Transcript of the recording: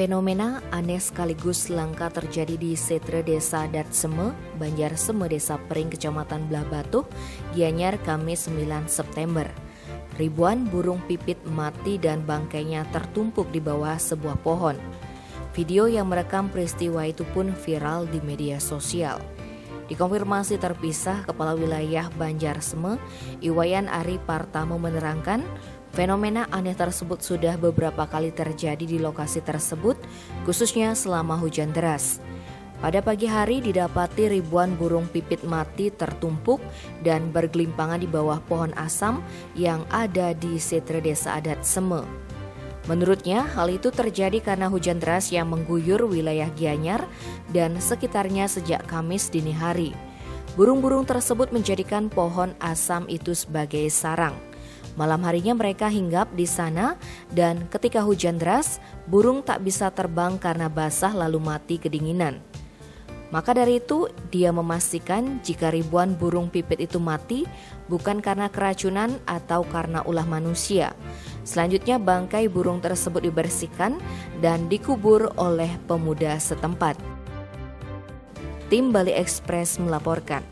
Fenomena aneh sekaligus langka terjadi di Setre Desa Adat Seme, Banjar Seme, Desa Pering, Kecamatan Belah Batuh, Gianyar, Kamis 9 September. Ribuan burung pipit mati dan bangkainya tertumpuk di bawah sebuah pohon. Video yang merekam peristiwa itu pun viral di media sosial. Dikonfirmasi terpisah, Kepala Wilayah Banjar Seme, Iwayan Ari Partamo menerangkan, fenomena aneh tersebut sudah beberapa kali terjadi di lokasi tersebut, khususnya selama hujan deras. Pada pagi hari didapati ribuan burung pipit mati tertumpuk dan bergelimpangan di bawah pohon asam yang ada di Setre Desa Adat Seme. Menurutnya, hal itu terjadi karena hujan deras yang mengguyur wilayah Gianyar dan sekitarnya sejak Kamis dini hari. Burung-burung tersebut menjadikan pohon asam itu sebagai sarang. Malam harinya mereka hinggap di sana dan ketika hujan deras, burung tak bisa terbang karena basah lalu mati kedinginan. Maka dari itu, dia memastikan jika ribuan burung pipit itu mati bukan karena keracunan atau karena ulah manusia. Selanjutnya bangkai burung tersebut dibersihkan dan dikubur oleh pemuda setempat. Tim Bali Express melaporkan.